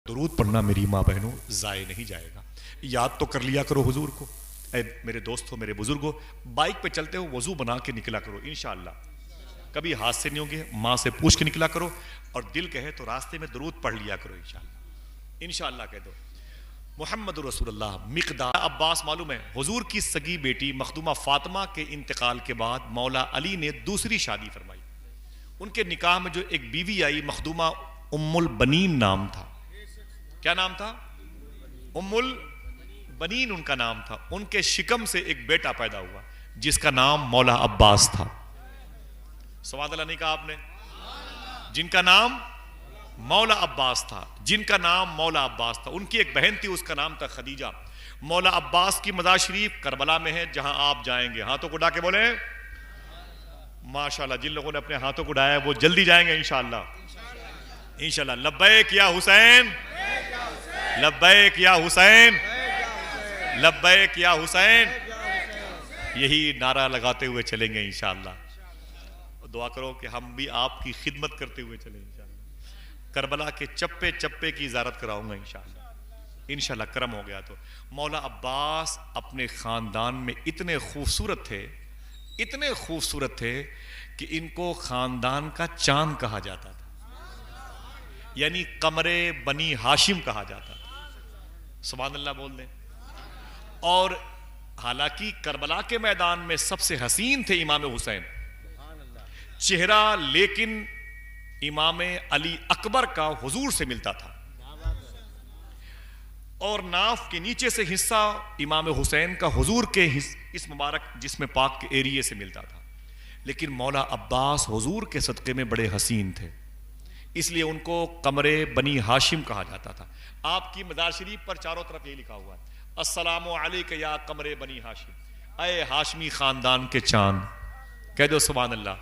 दुरूद पढ़ना मेरी माँ बहनों ज़ाय नहीं जाएगा। याद तो कर लिया करो हुजूर को। मेरे दोस्तों, मेरे बुजुर्गों, बाइक पे चलते हो वजू बना के निकला करो इंशाअल्लाह। कभी हाथ से नहीं होंगे, माँ से पूछ के निकला करो। और दिल कहे तो रास्ते में दुरूद पढ़ लिया करो इंशाअल्लाह। इंशाअल्लाह कह दो मुहम्मद रसूलुल्लाह। मिक़दार अब्बास मालूम है, हुजूर की सगी बेटी मखदूमा फातिमा के इंतकाल के बाद मौला अली ने दूसरी शादी फरमाई। उनके निकाह में जो एक बीवी आई, मखदूमा उम्मुल बनीन नाम था। क्या नाम था? उम्मुल बनीन उनका नाम था। उनके शिकम से एक बेटा पैदा हुआ जिसका नाम मौला अब्बास था। सुभान अल्लाह नहीं कहा आपने? जिनका नाम मौला अब्बास था, जिनका नाम मौला अब्बास था। उनकी एक बहन थी, उसका नाम था खदीजा। मौला अब्बास की मज़ार शरीफ करबला में है, जहां आप जाएंगे हाथों को उठा के बोले माशाल्लाह। जिन लोगों ने अपने हाथों को उठाया वो जल्दी जाएंगे इंशाअल्लाह। इंशाअल्लाह। लब्बैक या हुसैन, लब्बैक या हुसैन, लब्बैक या हुसैन। यही नारा लगाते हुए चलेंगे इंशाअल्लाह। दुआ करो कि हम भी आपकी खिदमत करते हुए चलें इंशाअल्लाह। करबला के चप्पे चप्पे की ज़ियारत कराऊंगा इंशाअल्लाह। इंशाअल्लाह करम हो गया तो। मौला अब्बास अपने ख़ानदान में इतने खूबसूरत थे, इतने खूबसूरत थे कि इनको ख़ानदान का चांद कहा जाता था, यानी कमरे बनी हाशिम कहा जाता था। सुभान अल्लाह बोल दें। और हालांकि करबला के मैदान में सबसे हसीन थे इमाम हुसैन चेहरा, लेकिन इमाम अली अकबर का हुजूर से मिलता था। और नाफ के नीचे से हिस्सा इमाम हुसैन का हुजूर के इस मुबारक जिस्म पाक के एरिए से मिलता था। लेकिन मौला अब्बास हुजूर के सदक़े में बड़े हसीन थे, इसलिए उनको कमरे बनी हाशिम कहा जाता था। आपकी मज़ार शरीफ पर चारों तरफ ये लिखा हुआ है, अस्सलामु अलैका या कमरे बनी हाशिम, अय हाशमी खानदान के चांद। कह दो सुभान अल्लाह।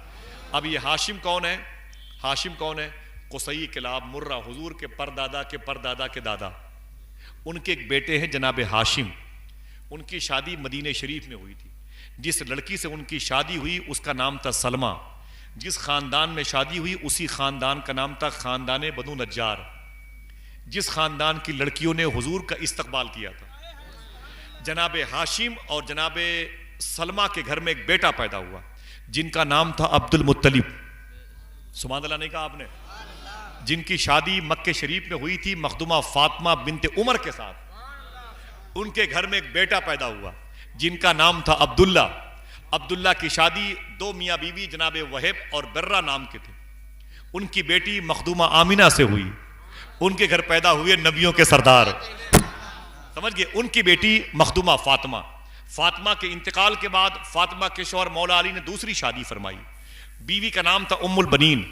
अब ये हाशिम कौन है? हाशिम कौन है? कुसई किलाब मुर्रा, हुजूर के परदादा के परदादा के दादा। उनके एक बेटे हैं जनाब हाशिम। उनकी शादी मदीने शरीफ में हुई थी। जिस लड़की से उनकी शादी हुई उसका नाम था सलमा। जिस खानदान में शादी हुई उसी खानदान का नाम था खानदान बनु नज्जार। जिस खानदान की लड़कियों ने हुजूर का इस्तकबाल किया था। जनाब हाशिम और जनाब सलमा के घर में एक बेटा पैदा हुआ जिनका नाम था अब्दुल मुत्तलिब। सुभान अल्लाह नहीं कहा आपने? जिनकी शादी मक्के शरीफ में हुई थी मखदूमा फातिमा बिनते उमर के साथ। उनके घर में एक बेटा पैदा हुआ जिनका नाम था अब्दुल्ला। अब्दुल्ला की शादी दो मियाँ बीवी जनाब वहेब और बर्रा नाम के थे। उनकी बेटी मखदूमा आमिना से हुई। उनके घर पैदा हुए नबियों के सरदार, समझ गए। उनकी बेटी मखदूमा फातिमा। फातिमा के इंतकाल के बाद फातिमा के शौहर मौला अली ने दूसरी शादी फरमाई। बीवी का नाम था उम्मुल बनीन।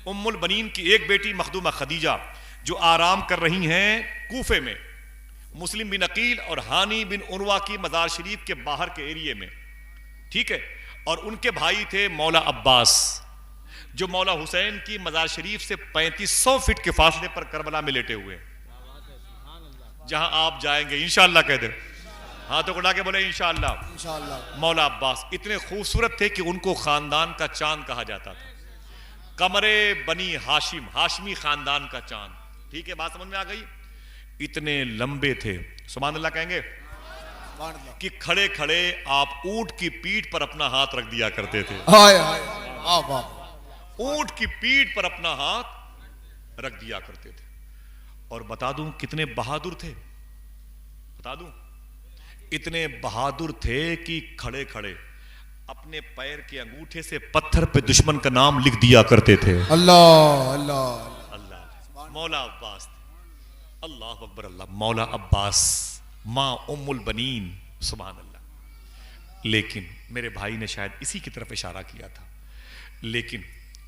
उम्मुल बनीन की एक बेटी मखदूमा खदीजा जो आराम कर रही हैं कूफे में, मुस्लिम बिन अकील और हानी बिन उर्वा की मज़ार शरीफ के बाहर के एरिए में, ठीक है। और उनके भाई थे मौला अब्बास जो मौला हुसैन की मज़ार शरीफ से 3500 फीट के फासले पर करबला में लेटे हुए, जहां आप जाएंगे इंशाअल्लाह। कह दे हाथों को उठा के बोले इंशाअल्लाह। इंशाअल्लाह। मौला अब्बास इतने खूबसूरत थे कि उनको खानदान का चांद कहा जाता था। कमरे बनी हाशिम, हाशमी खानदान का चांद, ठीक है। बात समझ में आ गई? इतने लंबे थे, सुभान अल्लाह कहेंगे, कि खड़े खड़े आप ऊंट की पीठ पर अपना हाथ रख दिया करते थे। ऊंट की पीठ पर अपना हाथ रख दिया करते थे। और बता दूं कितने बहादुर थे, बता दूं इतने बहादुर थे कि खड़े खड़े अपने पैर के अंगूठे से पत्थर पे दुश्मन का नाम लिख दिया करते थे। अल्लाह अल्लाह अल्लाह। मौला अब्बास, अल्लाह अकबर अल्लाह। मौला अब्बास, माँ उम्मुल बनीन, सुभान अल्लाह। लेकिन मेरे भाई ने शायद इसी की तरफ इशारा किया था। लेकिन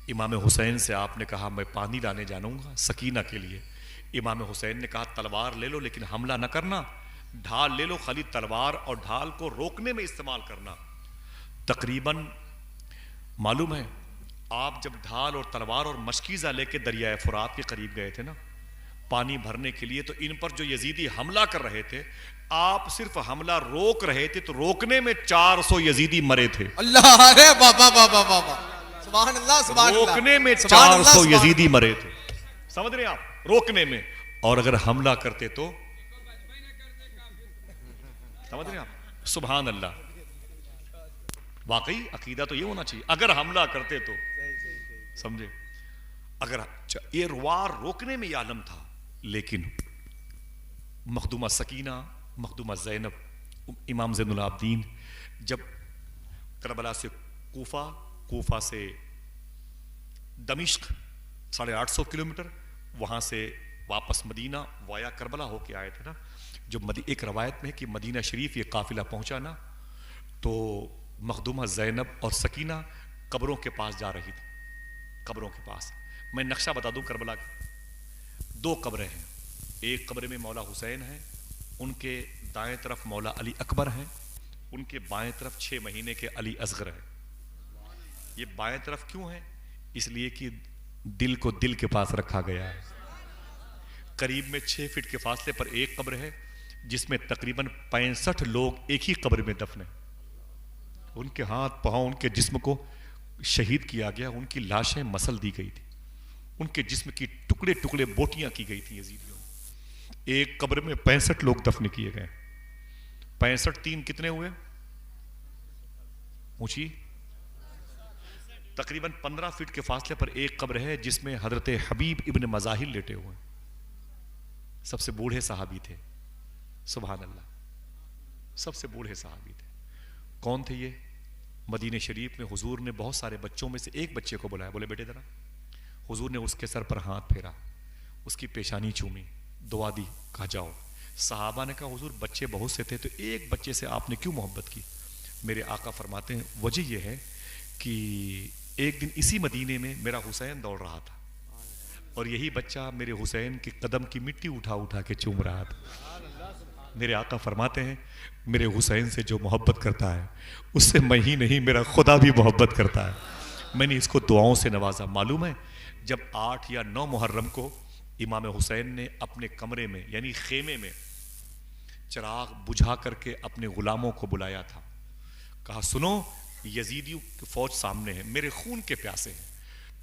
इमाम हुसैन से आपने कहा मैं पानी लाने जानूंगा सकीना के लिए। इमाम हुसैन ने कहा तलवार ले लो लेकिन हमला न करना, ढाल ले लो, खाली तलवार और ढाल को रोकने में इस्तेमाल करना। तकरीबन मालूम है आप जब ढाल और तलवार और मशकीज़ा लेके दरियाए फुरात के करीब गए थे ना पानी भरने के लिए, तो इन पर जो यजीदी हमला कर रहे थे, आप सिर्फ हमला रोक रहे थे तो रोकने में 400 यजीदी मरे थे। अल्लाह, अरे बाबा बाबा बाबा, सुभान अल्लाह, सुभान अल्लाह। रोकने में 400 यजीदी मरे थे, समझ रहे आप? रोकने में। और अगर हमला करते तो समझ रहे हैं आप? सुभान अल्लाह। वाकई अकीदा तो ये होना चाहिए, अगर हमला करते तो, समझे? अगर ये वार रोकने में ये आलम था, लेकिन मखदूमा सकीना, मखदूमा ज़ैनब, इमाम ज़ैनुल आबदीन जब करबला से कूफा, कूफा से दमिश्क 850 किलोमीटर, वहां से वापस मदीना वाया करबला होके आए थे ना। जो एक रवायत में है कि मदीना शरीफ ये काफिला पहुंचा ना, तो मखदूमा ज़ैनब और सकीना कब्रों के पास जा रही थी, कब्रों के पास। मैं नक्शा बता दूं करबला का। 2 कब्रें हैं, एक कब्र में मौला हुसैन है, उनके दाएं तरफ मौला अली अकबर हैं, उनके बाएं तरफ 6 महीने के अली असगर है। ये बाएं तरफ क्यों है? इसलिए कि दिल को दिल के पास रखा गया है। करीब में 6 फीट के फासले पर एक कब्र है जिसमें तकरीबन 65 लोग एक ही कब्र में दफन है। उनके हाथ पांव, उनके जिस्म को शहीद किया गया, उनकी लाशें मसल दी गई थी, उनके जिस्म की टुकड़े टुकड़े बोटियां की गई थी यजीदियों में। एक कब्र में 65 लोग दफन किए गए। 65 3 कितने हुए? ऊंची तकरीबन 15 फीट के फासले पर एक कब्र है जिसमें हजरत हबीब इब्न मजाहिल लेटे हुए, सबसे बूढ़े सहाबी थे। सुभान अल्लाह, सबसे बूढ़े सहाबी थे। कौन थे ये? मदीने शरीफ में हुजूर ने बहुत सारे बच्चों में से एक बच्चे को बुलाया, बोले बेटे जरा। हुजूर ने उसके सर पर हाथ फेरा, उसकी पेशानी चूमी, दुआ दी, कहा जाओ। सहाबा ने कहा हुजूर बच्चे बहुत से थे, तो एक बच्चे से आपने क्यों मोहब्बत की? मेरे आका फरमाते हैं वजह यह है कि एक दिन इसी मदीने में मेरा हुसैन दौड़ रहा था और यही बच्चा मेरे हुसैन के कदम की मिट्टी उठा उठा के चूम रहा था। मेरे आका फरमाते हैं मेरे हुसैन से जो मोहब्बत करता है उससे मैं ही नहीं, मेरा खुदा भी मोहब्बत करता है। मैंने इसको दुआओं से नवाजा। मालूम है जब 8 या 9 मुहर्रम को इमाम हुसैन ने अपने कमरे में यानी खेमे में चिराग बुझा करके अपने गुलामों को बुलाया था, कहा सुनो यजीदियों की फौज सामने है, मेरे खून के प्यासे हैं,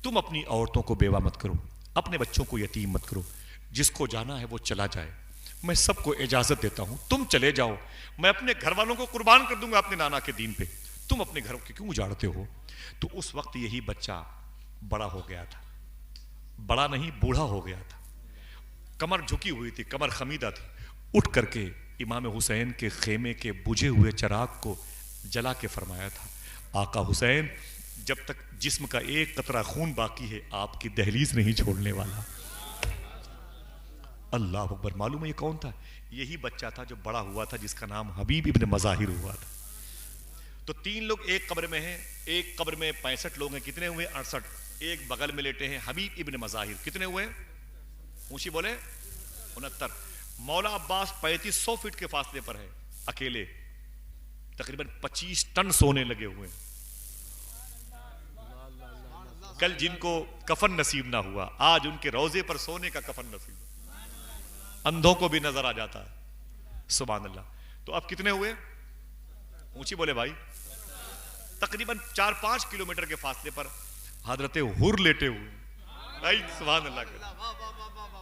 तुम अपनी औरतों को बेवा मत करो, अपने बच्चों को यतीम मत करो, जिसको जाना है वो चला जाए, मैं सबको इजाजत देता हूं, तुम चले जाओ, मैं अपने घर वालों को कुर्बान कर दूंगा अपने नाना के दीन पे, तुम अपने घर को क्यों उजाड़ते हो? तो उस वक्त यही बच्चा बड़ा हो गया था, बड़ा नहीं बूढ़ा हो गया था, कमर झुकी हुई थी, कमर खमीदा थी, उठ करके इमाम हुसैन के खेमे के बुझे हुए चिराग को जला के फरमाया था, आका हुसैन जब तक जिस्म का एक कतरा खून बाकी है आपकी दहलीज नहीं छोड़ने वाला। अल्लाह अकबर। मालूम है ये कौन था? यही बच्चा था जो बड़ा हुआ था, जिसका नाम हबीब इब्न मजाहिर हुआ था। तो 3 लोग एक कब्र में हैं, एक कब्र में 65 लोग हैं, कितने हुए? 68। एक बगल में लेटे हैं हबीब इब्न मजाहिर, कितने हुए? ऊंची बोले 69। मौला अब्बास 3500 फीट के फासले पर है अकेले, तकरीबन 25 टन सोने लगे हुए। कल जिनको कफन नसीब ना हुआ आज उनके रोजे पर सोने का कफन नसीब, अंधों को भी नजर आ जाता है। सुभान अल्लाह। तो अब कितने हुए? ऊंची बोले भाई। तकरीबन 4-5 किलोमीटर के फासले पर हजरत हुर लेटे हुए। सुभान अल्लाह,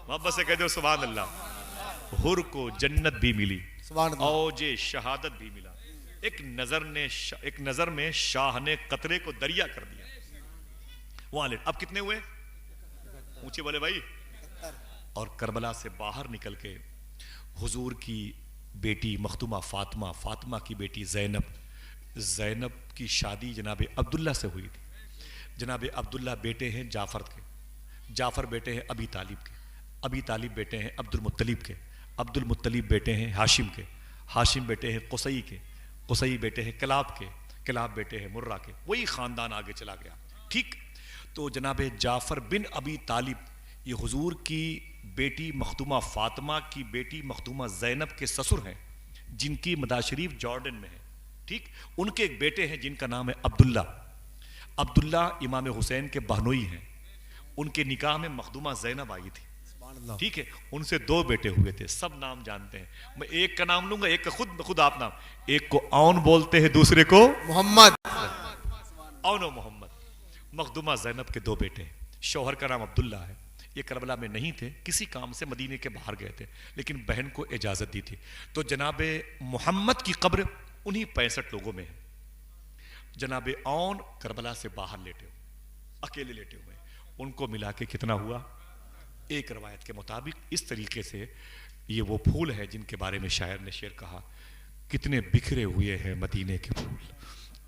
मोहब्बत से कह दो सुभान अल्लाह। हुर को जन्नत भी मिली, औजे शहादत भी मिला। एक नजर में शाह ने कतरे को दरिया कर दिया। वहां लेट। अब कितने हुए? ऊंचे बोले भाई। और करबला से बाहर निकल के हुजूर की बेटी मखदूमा फातिमा, फातिमा की बेटी ज़ैनब, ज़ैनब की शादी जनाब अब्दुल्ला से हुई थी। जनाब अब्दुल्ला बेटे हैं जाफर के, जाफर बेटे हैं अबी तालिब के, अबी तालिब बेटे हैं अब्दुल मुत्तलिब के, अब्दुल मुत्तलिब बेटे हैं हाशिम के, हाशिम बेटे हैं कुसई के, कुसई बेटे हैं किलाब के, किलाब बेटे हैं मुर्रा के। वही खानदान आगे चला गया। ठीक। तो जनाब जाफर बिन अबी तालिब ये हुजूर की बेटी मखदूमा फातिमा की बेटी मखदूमा ज़ैनब के ससुर हैं, जिनकी मदा शरीफ जॉर्डन में है। ठीक। उनके एक बेटे हैं जिनका नाम है अब्दुल्ला। अब्दुल्ला इमाम हुसैन के बहनोई हैं। उनके निकाह में मखदूमा ज़ैनब आई थी। ठीक है। उनसे 2 बेटे हुए थे, सब नाम जानते हैं। मैं एक का नाम लूंगा, एक का खुद आप नाम। एक को औन बोलते हैं, दूसरे को मोहम्मद। औन मोहम्मद। मखदूमा ज़ैनब के 2 बेटे हैं। शौहर का नाम अब्दुल्ला है, ये करबला में नहीं थे, किसी काम से मदीने के बाहर गए थे, लेकिन बहन को इजाज़त दी थी। तो जनाब मोहम्मद की कब्र उन्हीं 65 लोगों में है। जनाब औन करबला से बाहर लेटे हुए, अकेले लेटे हुए, उनको मिला के कितना हुआ? एक रवायत के मुताबिक इस तरीके से ये वो फूल है जिनके बारे में शायर ने शेर कहा, कितने बिखरे हुए हैं मदीने के फूल,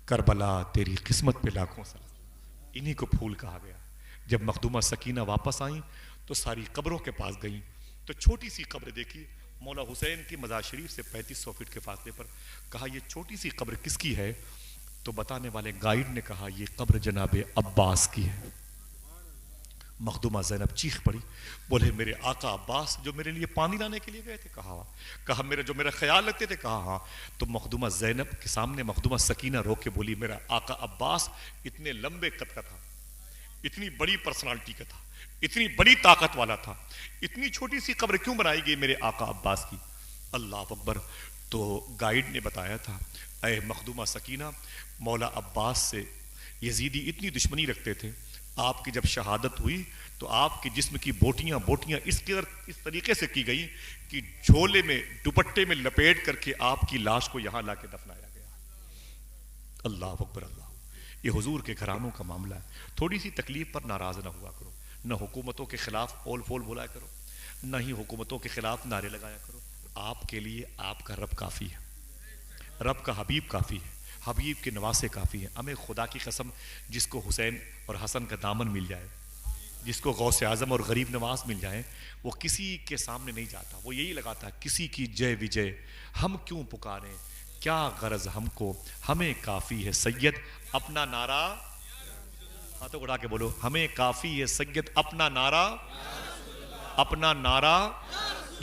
करबला तेरी किस्मत पे लाखों सलाम। इन्हीं को फूल कहा गया। जब मखदूमा सकीना वापस आई तो सारी कब्रों के पास गई तो छोटी सी कब्र देखी, मौला हुसैन की मज़ार शरीफ से 3500 फीट के फासले पर। कहा ये छोटी सी कब्र किसकी है? तो बताने वाले गाइड ने कहा ये कब्र जनाब अब्बास की है। मखदूमा ज़ैनब चीख पड़ी, बोले मेरे आका अब्बास जो मेरे लिए पानी लाने के लिए गए थे? कहा मेरा जो मेरा ख्याल रखते थे? कहा हाँ। तो मखदूमा ज़ैनब के सामने मखदूमा सकीना रो के बोली, मेरा आका अब्बास इतने लंबे कद का था, इतनी बड़ी पर्सनालिटी का था, इतनी बड़ी ताकत वाला था, इतनी छोटी सी कब्र क्यों बनाई गई मेरे आका अब्बास की? अल्लाह अकबर। तो गाइड ने बताया था, अय मखदूमा सकीना, मौला अब्बास से यजीदी इतनी दुश्मनी रखते थे, आपकी जब शहादत हुई तो आपके जिस्म की बोटियां बोटियां इस तरीके से की गई कि झोले में दुपट्टे में लपेट करके आपकी लाश को यहां लाके दफनाया गया। अल्लाह अकबर अल्लाह। ये हुजूर के घरानों का मामला है। थोड़ी सी तकलीफ पर नाराज ना हुआ करो, न हुकूमतों के खिलाफ ओल फोल बोला करो, न ही हुकूमतों के खिलाफ नारे लगाया करो। आपके लिए आपका रब काफी है, रब का हबीब काफी है, हबीब के नवासे काफ़ी हैं। हमें खुदा की कसम, जिसको हुसैन और हसन का दामन मिल जाए, जिसको गौसे आज़म और गरीब नवाज मिल जाए, वो किसी के सामने नहीं जाता, वो यही लगाता किसी की जय विजय हम क्यों पुकारें, क्या गरज हमको, हमें काफ़ी है सैयद अपना नारा। हाँ तो उड़ा के बोलो, हमें काफ़ी है सैयद अपना नारा, अपना नारा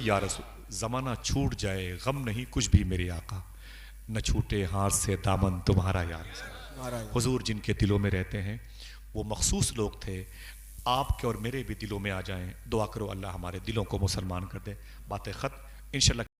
या रसूल। ज़माना छूट जाए गम नहीं कुछ भी मेरे आका, न छूटे हाथ से दामन तुम्हारा यार। हुजूर जिनके दिलों में रहते हैं वो मखसूस लोग थे, आपके और मेरे भी दिलों में आ जाएं। दुआ करो अल्लाह हमारे दिलों को मुसलमान कर दे। बातें खत्म इंशाल्लाह।